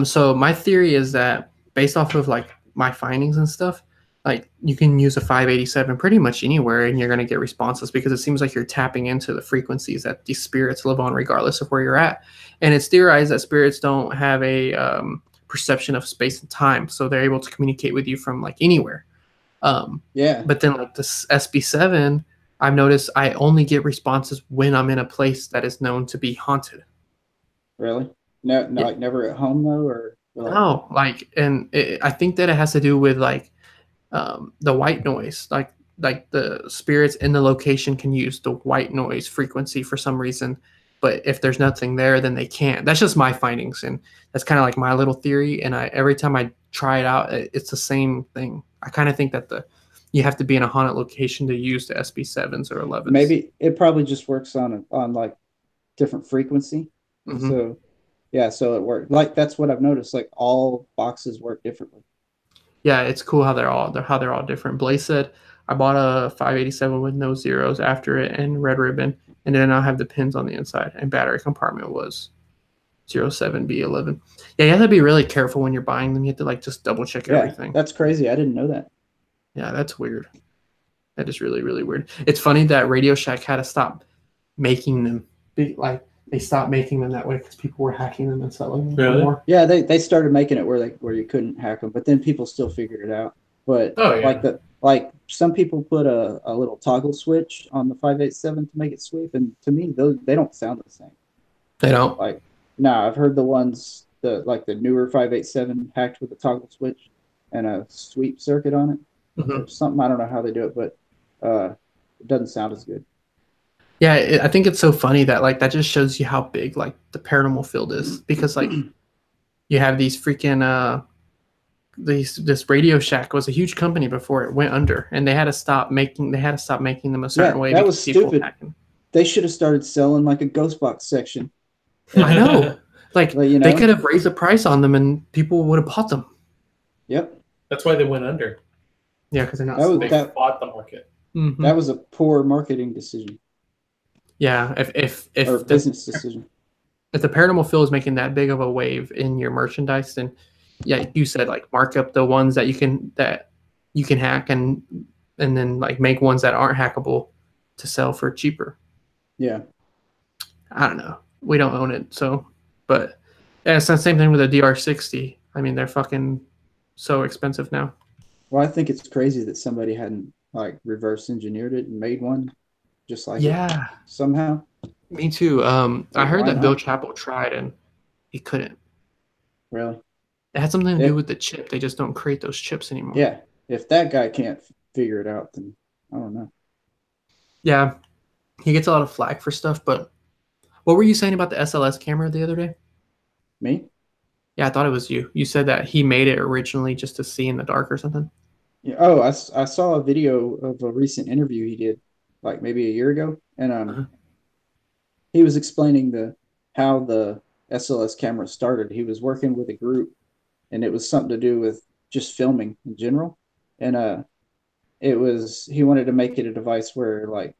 So my theory is that based off of like my findings and stuff, like you can use a 587 pretty much anywhere and you're going to get responses because it seems like you're tapping into the frequencies that these spirits live on regardless of where you're at. And it's theorized that spirits don't have a perception of space and time, so they're able to communicate with you from like anywhere.
Yeah.
But then like this SB7, I've noticed I only get responses when I'm in a place that is known to be haunted.
Really? No,
Yeah.
like never at home though, or like,
No, like, and I think that it has to do with like the white noise, like the spirits in the location can use the white noise frequency for some reason, but if there's nothing there, then they can't. That's just my findings, and that's kind of like my little theory. And I every time I try it out, it's the same thing. I kind of think that you have to be in a haunted location to use the SB7s or 11s.
maybe it probably just works on like different frequency.
Mhm.
So yeah, so it worked. Like that's what I've noticed. Like all boxes work differently.
Yeah, it's cool how they're all different. Blaze said I bought a 587 with no zeros after it and red ribbon, and then I have the pins on the inside. And battery compartment was 07B11. Yeah, you have to be really careful when you're buying them. You have to like just double check
Yeah,
everything.
that's crazy. I didn't know that.
Yeah, that's weird. That is really, really weird. It's funny that Radio Shack had to stop making them. Like they stopped making them that way because people were hacking them and selling them
Really?
more.
Yeah, they started making it where you couldn't hack them, but then people still figured it out. But
Oh, yeah.
like some people put a little toggle switch on the 587 to make it sweep, and to me those they don't sound the same.
They don't.
Like no, I've heard the ones the newer 587 hacked with a toggle switch and a sweep circuit on it.
Mhm.
Or something I don't know how they do it, but it doesn't sound as good.
Yeah, I think it's so funny that like that just shows you how big like the paranormal field is because like you have these freaking this Radio Shack was a huge company before it went under, and they had to stop making them a certain way
that
because
was
people
stupid.
hacking.
They should have started selling like a ghost box section.
I know, like
you know?
they could have raised the price on them, and people would have bought them.
Yep,
That's why they went under.
Yeah, because they're not.
They bought the market.
Mhm.
that was a poor marketing decision
Yeah, if
or business decision.
if the paranormal field is making that big of a wave in your merchandise, then yeah, you said like mark up the ones that you can hack and then like make ones that aren't hackable to sell for cheaper.
Yeah,
I don't know. We don't own it, so but yeah, it's the same thing with the DR60. I mean, they're fucking so expensive now.
well, I think it's crazy that somebody hadn't like reverse engineered it and made one just like it somehow.
Me too. I heard
why
that Bill
not?
Chappell tried and he couldn't.
Really?
It had something to
Yeah.
do with the chip. They just don't create those chips anymore.
Yeah. If that guy can't figure it out, then I don't know.
Yeah, he gets a lot of flack for stuff. But what were you saying about the SLS camera the other day?
Me?
Yeah, I thought it was you. You said that he made it originally just to see in the dark or something.
Yeah. Oh, I saw a video of a recent interview he did, like maybe a year ago, and he was explaining how the SLS camera started. He was working with a group, and it was something to do with just filming in general, and he wanted to make it a device where like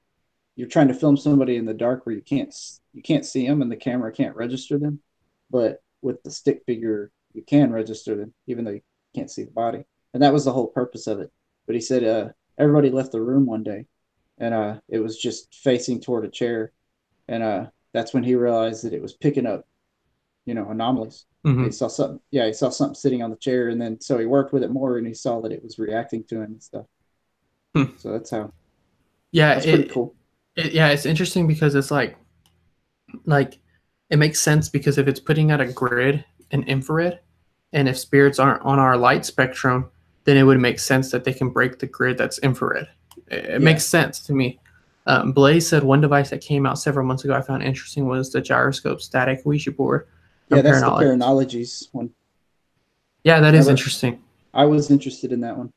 you're trying to film somebody in the dark where you can't see them and the camera can't register them, but with the stick figure you can register them even though you can't see the body, and that was the whole purpose of it. But he said everybody left the room one day, and it was just facing toward a chair, and that's when he realized that it was picking up, anomalies.
Mm-hmm.
He saw something. Yeah, he saw something sitting on the chair, and then so he worked with it more, and he saw that it was reacting to him and stuff. So that's how.
Yeah,
that's pretty cool.
It's interesting because it's like it makes sense because if it's putting out a grid in infrared, and if spirits aren't on our light spectrum, then it would make sense that they can break the grid that's infrared. It makes sense to me. Blaze said one device that came out several months ago I found interesting was the gyroscope static Ouija board.
Yeah, that's the Paranologies one.
Yeah, that is
Never-
interesting.
I was interested in that one.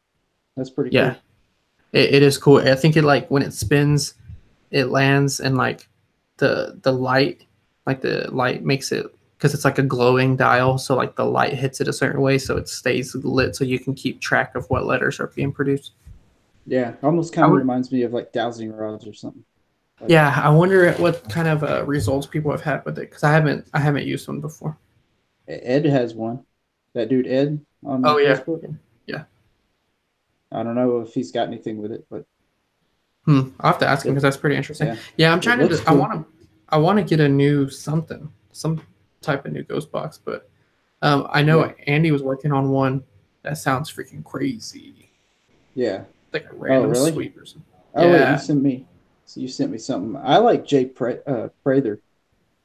That's pretty
Yeah,
cool.
it is cool. I think it like when it spins, it lands and like the light, like the light makes it because it's like a glowing dial. So like the light hits it a certain way, so it stays lit, so you can keep track of what letters are being produced.
Yeah, almost kind
I
of
would-
reminds me of like dowsing rods or something. Like,
Yeah, I wonder what kind of results people have had with it because I haven't used one before.
Ed has one. That dude Ed on
Oh yeah,
Facebook.
yeah.
I don't know if he's got anything with it, but
I'll have to ask him because that's pretty interesting.
yeah.
Yeah, I'm trying to.
looks cool.
I want to get a new something, some type of new ghost box, but I know
Yeah.
Andy was working on one that sounds freaking crazy,
Yeah.
like a random
really?
sweep or something.
Oh wait,
Yeah.
you sent me something. I like Jay Prather.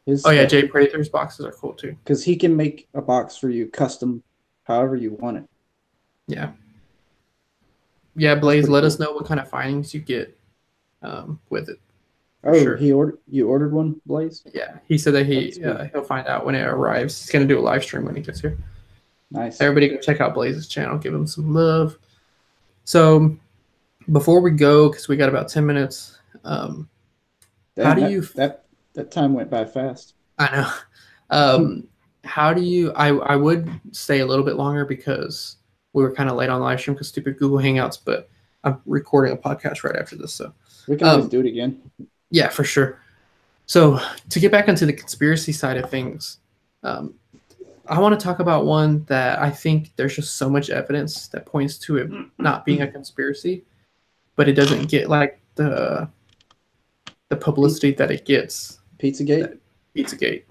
His
Oh yeah,
stuff,
Jay Prather's boxes are cool too.
because he can make a box for you custom, however you want it.
Yeah. Yeah, Blaze,
pretty
let
cool.
us know what kind of findings you get with it.
Oh,
sure.
you ordered one, Blaze?
Yeah, he said that
That's cool.
he'll find out when it arrives. He's gonna do a live stream when he gets here.
Nice.
Everybody go check out Blaze's channel. Give him some love. So before we go, because we got about 10 minutes,
Damn,
how do you?
that time went by fast.
I know. How do you? I would stay a little bit longer because we were kind of late on live stream because stupid Google Hangouts. But I'm recording a podcast right after this, so
We can always do it again.
yeah, for sure. So to get back into the conspiracy side of things, I want to talk about one that I think there's just so much evidence that points to it not being a conspiracy, but it doesn't get like the publicity that it gets.
Pizzagate?
Pizzagate.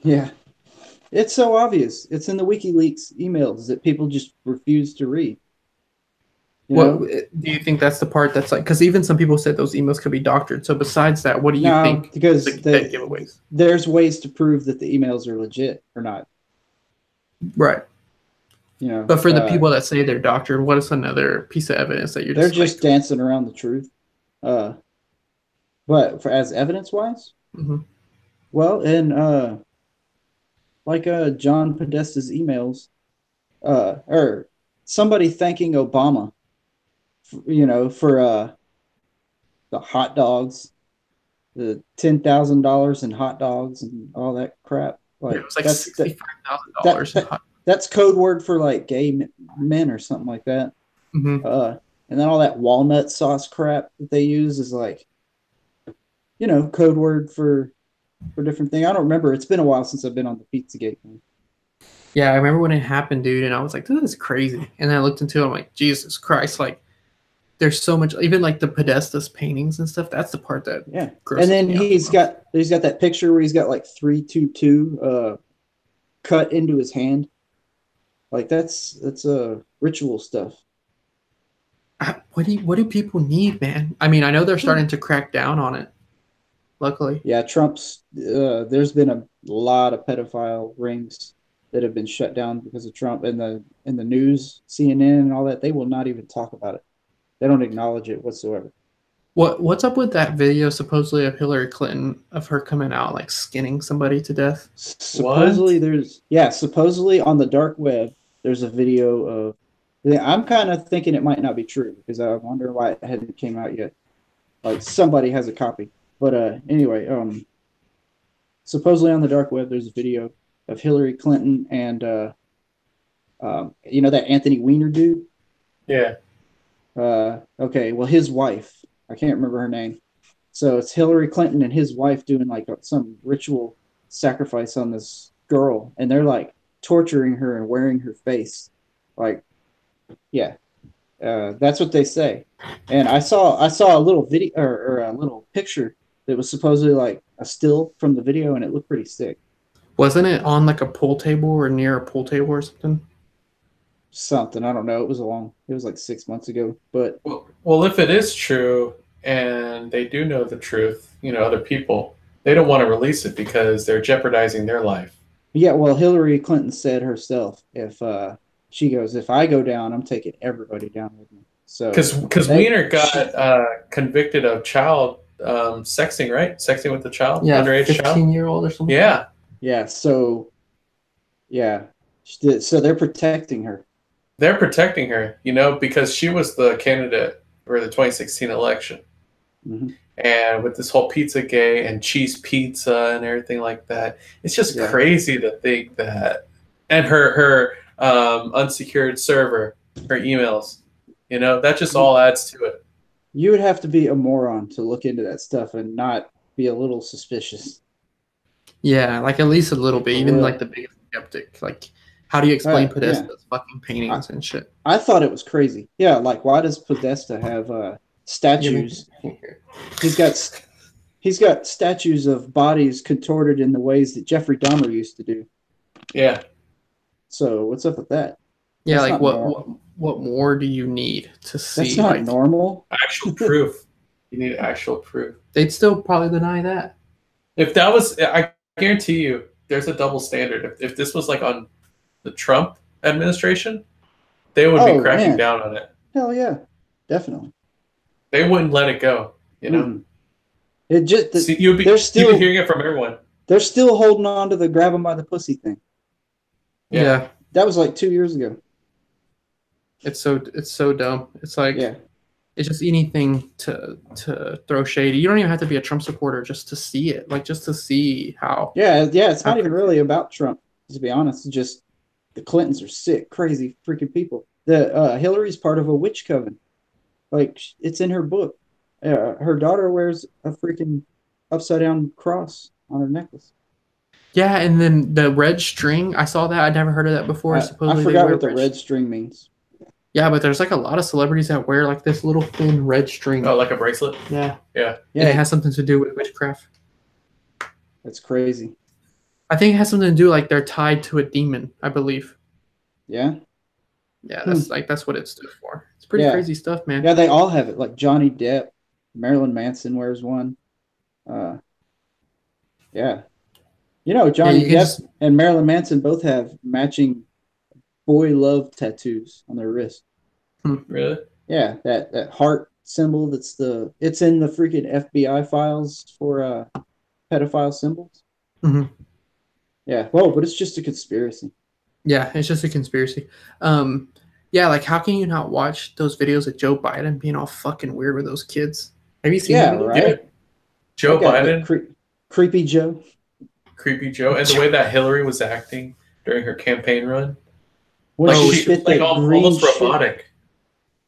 Yeah. It's so obvious. It's in the WikiLeaks emails that people just refuse to read. You
What
know?
do you think that's the part that's like? Because even some people said those emails could be doctored. So besides that, what do you
No,
think?
because
The dead giveaways.
there's ways to prove that the emails are legit or not.
Right.
You know,
But for the people that say they're doctored, what is another piece of evidence that you're
they're
just
just
like,
dancing around the truth. But as evidence wise,
Mhm.
well, in John Podesta's emails, or somebody thanking Obama, for the hot dogs, the $10,000 in hot dogs and all that crap. Like
it was like
that's
$65,000.
that's code word for like gay men or something like that.
Mm-hmm.
And then all that walnut sauce crap that they use is like, code word for different thing. I don't remember. It's been a while since I've been on the Pizzagate thing.
Yeah, I remember when it happened, dude, and I was like, this is crazy. And then I looked into it, I'm like, Jesus Christ, like there's so much, even like the Podesta's paintings and stuff, that's the part that
And then he's got that picture where he's got like 322 cut into his hand. Like that's ritual stuff.
What do people need, man? I mean, I know they're starting to crack down on it. Luckily,
yeah. Trump's there's been a lot of pedophile rings that have been shut down because of Trump, and the news, CNN, and all that. They will not even talk about it. They don't acknowledge it whatsoever.
What's up with that video supposedly of Hillary Clinton of her coming out like skinning somebody to death?
Supposedly supposedly on the dark web there's a video of. I'm kind of thinking it might not be true because I wonder why it hadn't came out yet. Like somebody has a copy, but anyway, supposedly on the dark web there's a video of Hillary Clinton and that Anthony Weiner dude.
Yeah.
Okay, well his wife, I can't remember her name. So it's Hillary Clinton and his wife doing like some ritual sacrifice on this girl, and they're like torturing her and wearing her face. Like, yeah, that's what they say. And I saw a little video or a little picture that was supposedly like a still from the video, and it looked pretty sick.
Wasn't it on like a pool table or near a pool table or something?
Something, I don't know. It was like 6 months ago. But
well, if it is true and they do know the truth, other people, they don't want to release it because they're jeopardizing their life.
Yeah, well, Hillary Clinton said herself, if she goes, if I go down, I'm taking everybody down with me. So
because Weiner got convicted of child sexting, right? Sexting with the child,
yeah,
underage
15-year-old or something.
Yeah.
Yeah. So, yeah. So they're protecting her.
They're protecting her, you know, because she was the candidate for the 2016 election.
Mm-hmm.
And with this whole Pizzagate and cheese pizza and everything like that, it's just crazy to think that. And her unsecured server, her emails, you know, that just all adds to it.
You would have to be a moron to look into that stuff and not be a little suspicious.
Yeah, like at least a little bit. Even like the biggest skeptic. Like, how do you explain Podesta's fucking paintings and shit?
I thought it was crazy. Yeah, like why does Podesta have statues? He's got statues of bodies contorted in the ways that Jeffrey Dahmer used to do.
Yeah.
So what's up with that?
Yeah, that's like what more do you need to see?
That's not normal.
Actual proof. You need actual proof.
They'd still probably deny that.
If that was, I guarantee you, there's a double standard. If this was like on the Trump administration, they would be cracking down on it.
Hell yeah, definitely.
They wouldn't let it go. You know,
it just
you'd be hearing it from everyone.
They're still holding on to the grab them by the pussy thing.
Yeah,
that was like 2 years ago.
It's so dumb. It's like it's just anything to throw shade. You don't even have to be a Trump supporter just to see it. Like just to see how.
Yeah. It's not even really about Trump, to be honest. It's just the Clintons are sick, crazy, freaking people. The Hillary's part of a witch coven. Like it's in her book. Her daughter wears a freaking upside down cross on her necklace.
Yeah, and then the red string. I saw that. I'd never heard of that before.
Supposedly I forgot what the red string means.
Yeah, but there's like a lot of celebrities that wear like this little thin red string.
Oh, like a bracelet?
Yeah.
Yeah.
And it has something to do with witchcraft.
That's crazy.
I think it has something to do like they're tied to a demon, I believe.
Yeah.
Yeah, that's what it stood for. It's pretty crazy stuff, man.
Yeah, they all have it. Like Johnny Depp, Marilyn Manson wears one. Yeah. You know, Johnny Depp and Marilyn Manson both have matching boy love tattoos on their wrist.
Really?
Yeah, that heart symbol it's in the freaking FBI files for pedophile symbols.
Mm-hmm.
Yeah, well, but it's just a conspiracy.
Yeah, it's just a conspiracy. Yeah, like how can you not watch those videos of Joe Biden being all fucking weird with those kids? Have you seen that?
Right? Yeah.
Joe Biden?
Creepy Joe.
Creepy Joe. And the way that Hillary was acting during her campaign run.
Well, she spit that green
almost robotic.
Shit.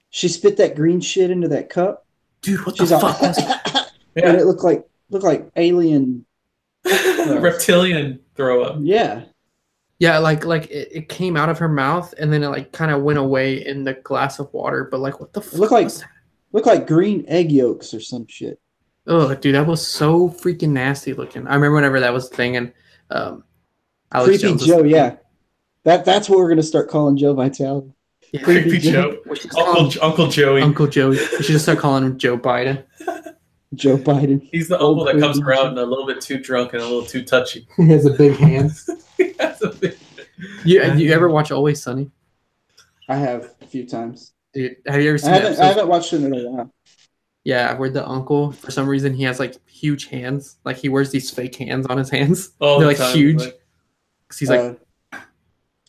She spit that green shit into that cup.
Dude, what the fuck?
And it looked like alien
reptilian throw up.
Yeah.
Yeah, like it came out of her mouth and then it like kind of went away in the glass of water. But like, what the fuck?
It looked like green egg yolks or some shit.
Oh, dude, that was so freaking nasty looking. I remember whenever that was the thing, and Alex
Creepy Joe, yeah. That's what we're gonna start calling Joe Vitale.
Yeah. Creepy Joe. Uncle Joey.
Uncle Joey. We should just start calling him Joe Biden.
Joe Biden.
He's the uncle that comes around a little bit too drunk and a little too touchy.
He has a big hands. You ever watch Always Sunny?
I have a few times.
Dude, have you ever seen
I haven't watched it in a while.
Yeah, where the uncle, for some reason, he has like huge hands. Like he wears these fake hands on his hands. They're like huge. Cause he's like.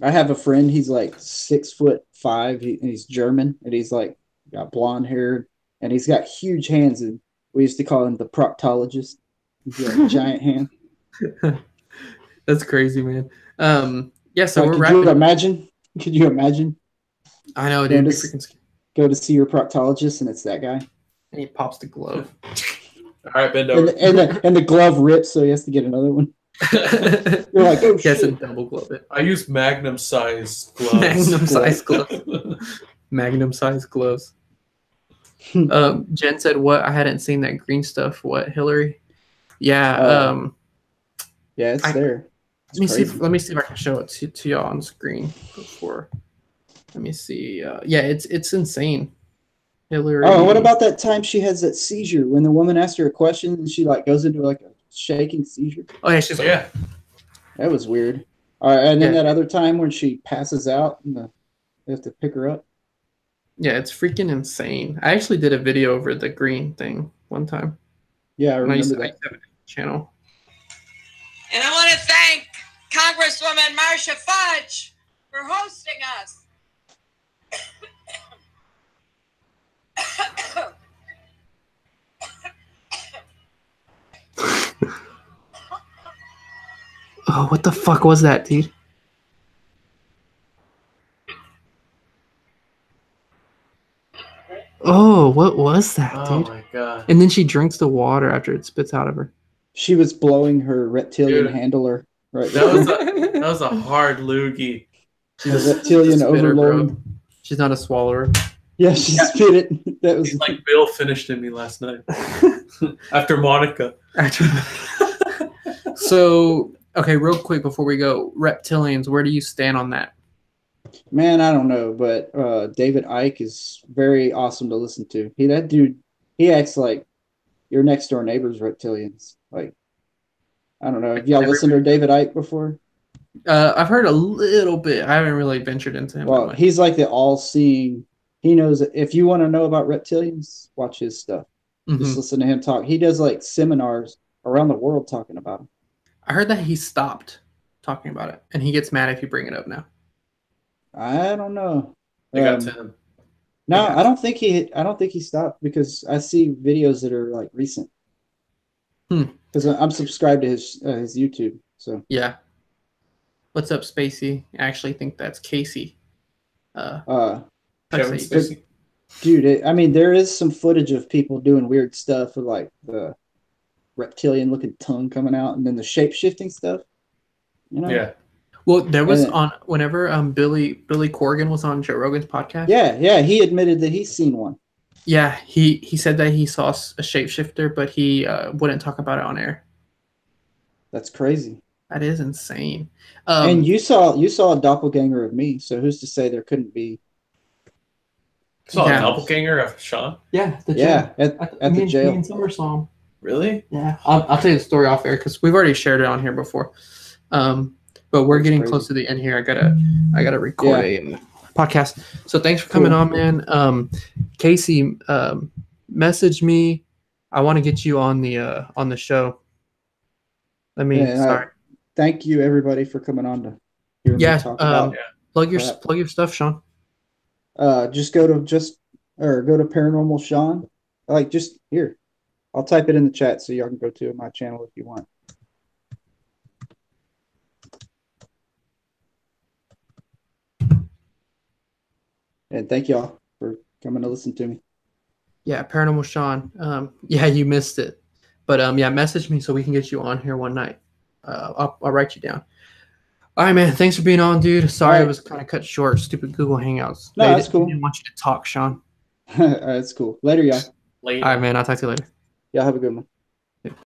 I have a friend. He's like 6'5". He's German, and he's like got blonde hair, and he's got huge hands. And we used to call him the proctologist. He's got a giant hand.
That's crazy, man. Yeah. So we're
wrapping. Could you imagine?
I know, dude.
Go to see your proctologist, and it's that guy.
And he pops the glove.
All right, bend over.
And the glove rips, so he has to get another one. You're like, oh shit.
A double glove it.
I use Magnum size gloves.
Magnum size gloves. Jen said, "What? I hadn't seen that green stuff. What, Hillary? Yeah.
Yeah, it's there.
Let me see if I can show it to y'all on screen before. Let me see. Yeah, it's insane. Hillary.
Oh, what about that time she has that seizure when the woman asked her a question and she like goes into like a shaking seizure?
Oh yeah, she's like,
yeah.
That was weird. And then that other time when she passes out and they have to pick her up.
Yeah, it's freaking insane. I actually did a video over the green thing one time.
Yeah, I remember
I used
that.
to have a channel.
And I want to thank Congresswoman Marcia Fudge for hosting us.
Oh, what the fuck was that, dude? Oh, what was that,
Oh
dude?
my god.
And then she drinks the water after it spits out of her.
She was blowing her reptilian
Dude,
handler right
That was
there.
a that was a hard loogie.
The reptilian
spitter, bro.
overload.
She's not a swallower.
Yeah, she spit it. That was
He's like Bill finished in me last night after Monica.
So, okay, real quick before we go, reptilians, where do you stand on that?
Man, I don't know, but David Icke is very awesome to listen to. That dude, he acts like your next door neighbor's reptilians. Like, I don't know. Have y'all listened to David Icke before?
I've heard a little bit. I haven't really ventured into him.
Well, he's like the all-seeing. He knows if you want to know about reptilians, watch his stuff.
Mm-hmm.
Just listen to him talk. He does like seminars around the world talking about them.
I heard that he stopped talking about it, and he gets mad if you bring it up now.
I don't know.
They got to him.
No, I don't think he stopped because I see videos that are like recent. Because I'm subscribed to his YouTube. So
yeah. What's up, Spacey? I actually think that's Casey.
Kevin
Spacey.
Dude, I mean, there is some footage of people doing weird stuff with like the reptilian looking tongue coming out, and then the shape shifting stuff. You know?
Yeah.
Well, there was whenever Billy Corgan was on Joe Rogan's podcast.
Yeah, he admitted that he's seen one.
Yeah, he said that he saw a shapeshifter, but he wouldn't talk about it on air.
That's crazy.
That is insane.
And you saw a doppelganger of me, so who's to say there couldn't be?
Saw a doppelganger of Shaun?
Yeah,
at the jail.
Me and Summer saw him.
Really?
Yeah, I'll tell you the story off air because we've already shared it on here before. But we're getting close to the end here. I gotta record a podcast. So thanks for coming on, man. Casey, message me. I want to get you on the show. Sorry.
Thank you everybody for coming on to hear me talk about.
Plug your stuff, Shaun.
Just go to Paranormal Shaun. Like just here. I'll type it in the chat so y'all can go to my channel if you want. And thank y'all for coming to listen to me.
Yeah, Paranormal Shaun. Yeah, you missed it. But message me so we can get you on here one night. I'll write you down. All right, man. Thanks for being on, dude. Sorry it was kind of cut short. Stupid Google Hangouts.
No, that's cool.
I didn't want you to talk, Shaun.
All right, that's cool. Later, y'all.
All right, man. I'll talk to you later.
Y'all have a good one.